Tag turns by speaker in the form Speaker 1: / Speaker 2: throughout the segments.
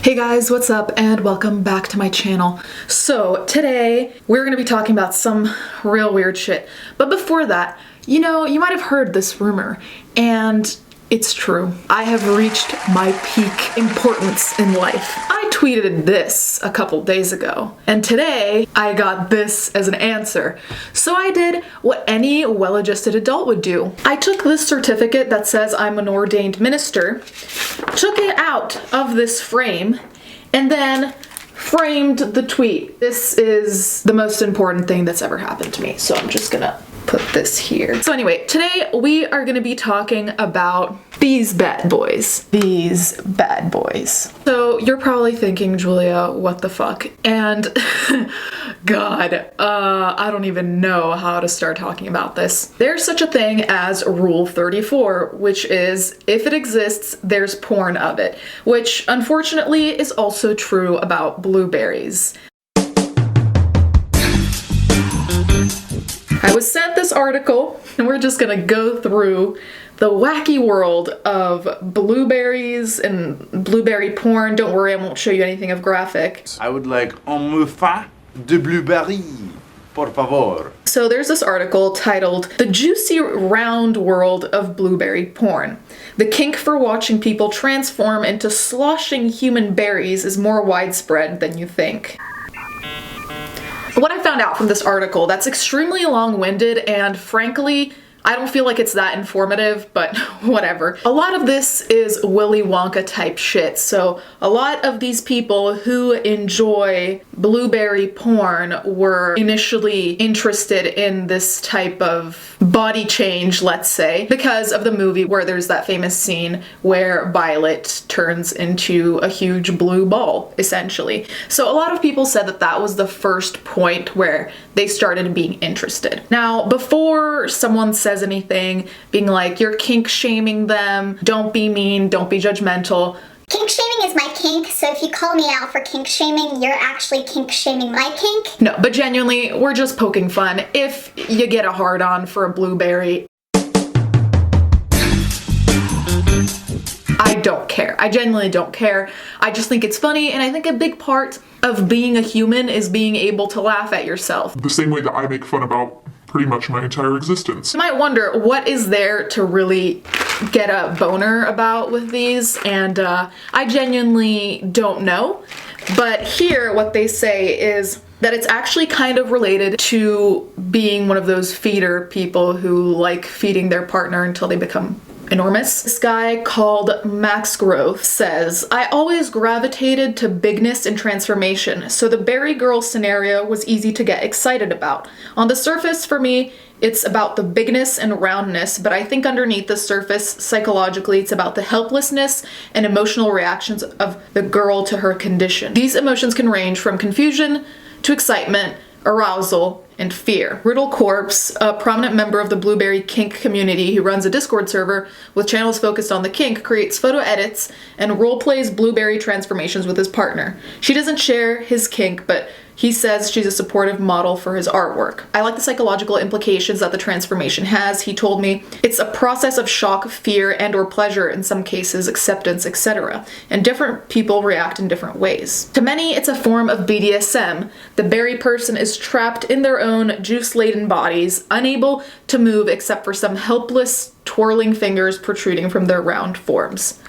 Speaker 1: Hey guys, what's up and welcome back to my channel. So today we're gonna be talking about some real weird shit. But before that, you might have heard this rumor, and it's true. I have reached my peak importance in life. I tweeted this a couple days ago, and today I got this as an answer. So I did what any well-adjusted adult would do. I took this certificate that says I'm an ordained minister, took it out of this frame, and then framed the tweet. This is the most important thing that's ever happened to me, so I'm just gonna put this here. So anyway, today we are gonna be talking about these bad boys. These bad boys. So you're probably thinking, Julia, what the fuck? And God, I don't even know how to start talking about this. There's such a thing as Rule 34, which is, if it exists, there's porn of it, which unfortunately is also true about blueberries. I was sent this article, and we're just gonna go through the wacky world of blueberries and blueberry porn. Don't worry, I won't show you anything of graphic.
Speaker 2: I would like un muffin de blueberry, por favor.
Speaker 1: So there's this article titled "The Juicy Round World of Blueberry Porn. The kink for watching people transform into sloshing human berries is more widespread than you think." What I found out from this article, that's extremely long-winded, and frankly, I don't feel like it's that informative, but whatever. A lot of this is Willy Wonka type shit, so a lot of these people who enjoy blueberry porn were initially interested in this type of body change, let's say, because of the movie where there's that famous scene where Violet turns into a huge blue ball, essentially. So a lot of people said that that was the first point where they started being interested. Now, before someone says anything, being like, you're kink shaming them, don't be mean, don't be judgmental.
Speaker 3: Kink shaming is my kink, so if you call me out for kink shaming, you're actually kink shaming my kink.
Speaker 1: No, but genuinely, we're just poking fun. If you get a hard-on for a blueberry, I don't care. I genuinely don't care. I just think it's funny, and I think a big part of being a human is being able to laugh at yourself.
Speaker 4: The same way that I make fun about pretty much my entire existence.
Speaker 1: You might wonder, what is there to really get a boner about with these? And I genuinely don't know. But here, what they say is that it's actually kind of related to being one of those feeder people who like feeding their partner until they become enormous. This guy called Max Growth says, I always gravitated to bigness and transformation, so the Berry Girl scenario was easy to get excited about. On the surface, for me, it's about the bigness and roundness, but I think underneath the surface, psychologically, it's about the helplessness and emotional reactions of the girl to her condition. These emotions can range from confusion to excitement, arousal, and fear. Riddle Corpse, a prominent member of the blueberry kink community who runs a Discord server with channels focused on the kink, creates photo edits and role-plays blueberry transformations with his partner. She doesn't share his kink, but he says she's a supportive model for his artwork. I like the psychological implications that the transformation has. He told me it's a process of shock, fear, and or pleasure, in some cases acceptance, etc. And different people react in different ways. To many, it's a form of BDSM. The berry person is trapped in their own juice-laden bodies, unable to move except for some helpless, twirling fingers protruding from their round forms.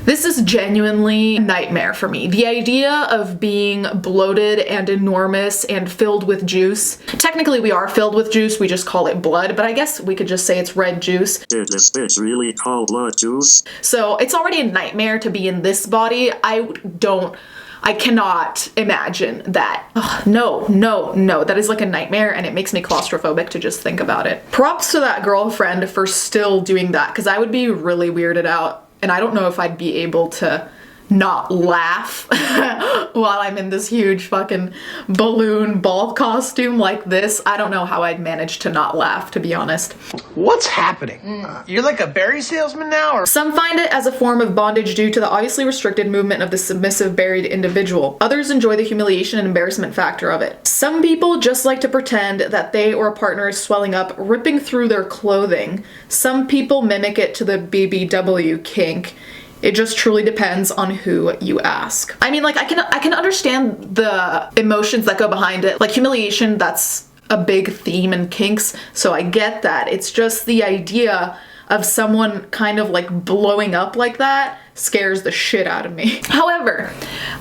Speaker 1: This is genuinely a nightmare for me. The idea of being bloated and enormous and filled with juice. Technically we are filled with juice, we just call it blood, but I guess we could just say it's red juice.
Speaker 5: Is this bitch really called blood juice?
Speaker 1: So it's already a nightmare to be in this body. I cannot imagine that. Ugh, no, that is like a nightmare, and it makes me claustrophobic to just think about it. Props to that girlfriend for still doing that, because I would be really weirded out. And I don't know if I'd be able to not laugh while I'm in this huge fucking balloon ball costume like this. I don't know how I'd manage to not laugh, to be honest.
Speaker 6: What's happening? You're like a berry salesman now, or?
Speaker 1: Some find it as a form of bondage due to the obviously restricted movement of the submissive buried individual. Others enjoy the humiliation and embarrassment factor of it. Some people just like to pretend that they or a partner is swelling up, ripping through their clothing. Some people mimic it to the BBW kink. It just truly depends on who you ask. I mean, like, I can understand the emotions that go behind it. Like humiliation, that's a big theme in kinks, so I get that. It's just the idea of someone kind of like blowing up like that scares the shit out of me. However,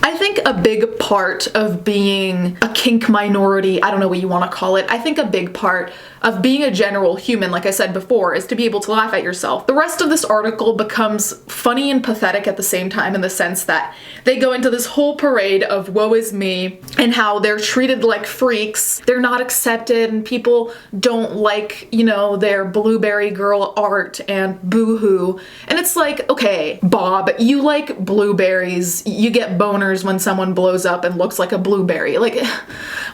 Speaker 1: I think a big part of being a kink minority, I don't know what you want to call it, I think a big part of being a general human, like I said before, is to be able to laugh at yourself. The rest of this article becomes funny and pathetic at the same time, in the sense that they go into this whole parade of woe is me and how they're treated like freaks, they're not accepted, and people don't like, you know, their blueberry girl art and boo-hoo. And it's like, okay, Bob, you like blueberries, you get boners when someone blows up and looks like a blueberry. Like,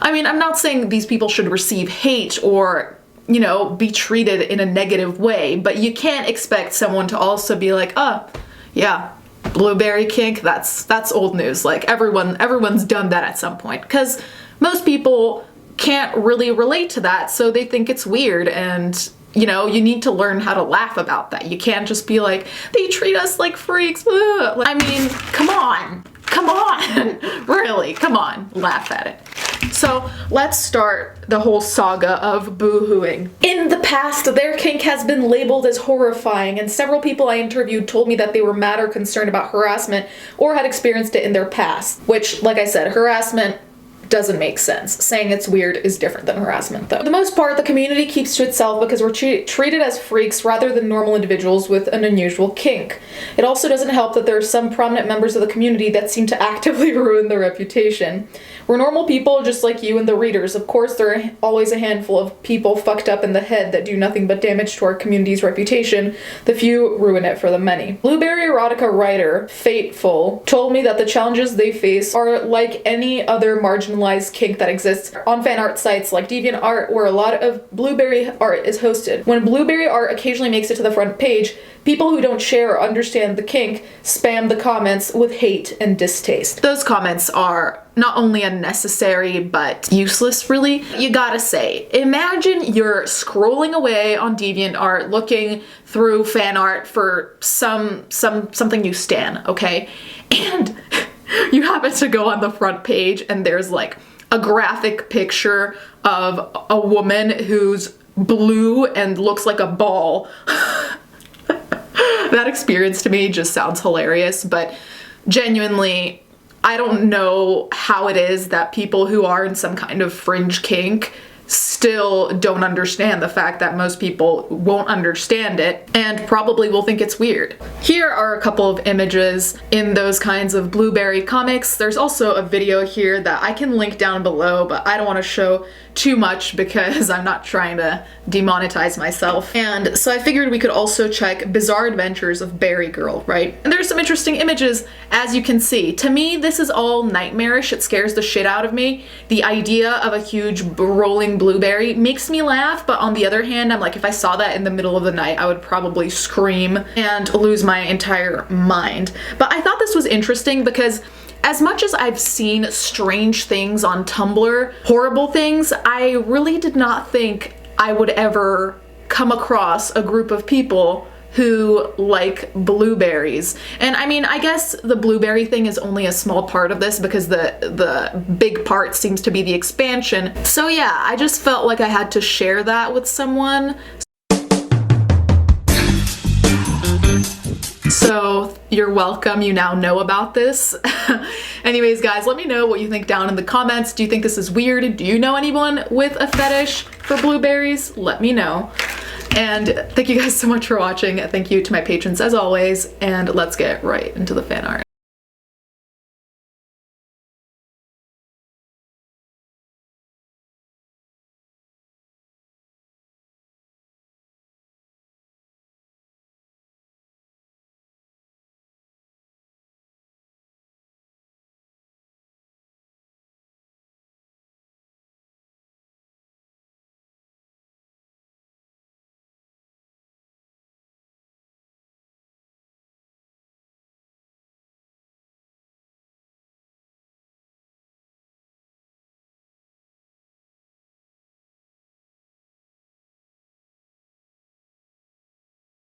Speaker 1: I mean, I'm not saying these people should receive hate or, you know, be treated in a negative way, but you can't expect someone to also be like, oh, yeah, blueberry kink, that's old news. Like, everyone's done that at some point, because most people can't really relate to that, so they think it's weird, and you know, you need to learn how to laugh about that. You can't just be like, they treat us like freaks. Ugh. I mean, come on, really, come on, laugh at it. So let's start the whole saga of boo-hooing. In the past, their kink has been labeled as horrifying, and several people I interviewed told me that they were mad or concerned about harassment or had experienced it in their past, which, like I said, harassment doesn't make sense. Saying it's weird is different than harassment, though. For the most part, the community keeps to itself because we're treated as freaks rather than normal individuals with an unusual kink. It also doesn't help that there are some prominent members of the community that seem to actively ruin their reputation. We're normal people just like you and the readers. Of course, there are always a handful of people fucked up in the head that do nothing but damage to our community's reputation. The few ruin it for the many. Blueberry erotica writer Fateful told me that the challenges they face are like any other marginalized kink that exists on fan art sites like DeviantArt, where a lot of blueberry art is hosted. When blueberry art occasionally makes it to the front page, people who don't share or understand the kink spam the comments with hate and distaste. Those comments are not only unnecessary, but useless, really. You gotta say, imagine you're scrolling away on DeviantArt looking through fan art for something you stan, okay? And you happen to go on the front page and there's like a graphic picture of a woman who's blue and looks like a ball. That experience to me just sounds hilarious, but genuinely, I don't know how it is that people who are in some kind of fringe kink still don't understand the fact that most people won't understand it and probably will think it's weird. Here are a couple of images in those kinds of blueberry comics. There's also a video here that I can link down below, but I don't want to show too much because I'm not trying to demonetize myself. And so I figured we could also check Bizarre Adventures of Berry Girl, right? And there's some interesting images, as you can see. To me, this is all nightmarish. It scares the shit out of me. The idea of a huge rolling blueberry makes me laugh, but on the other hand, I'm like, if I saw that in the middle of the night, I would probably scream and lose my entire mind. But I thought this was interesting because as much as I've seen strange things on Tumblr, horrible things, I really did not think I would ever come across a group of people who like blueberries. And I mean, I guess the blueberry thing is only a small part of this because the big part seems to be the expansion. So yeah, I just felt like I had to share that with someone. So you're welcome, you now know about this. Anyways, guys, let me know what you think down in the comments. Do you think this is weird? Do you know anyone with a fetish for blueberries? Let me know. And thank you guys so much for watching. Thank you to my patrons as always, and let's get right into the fan art.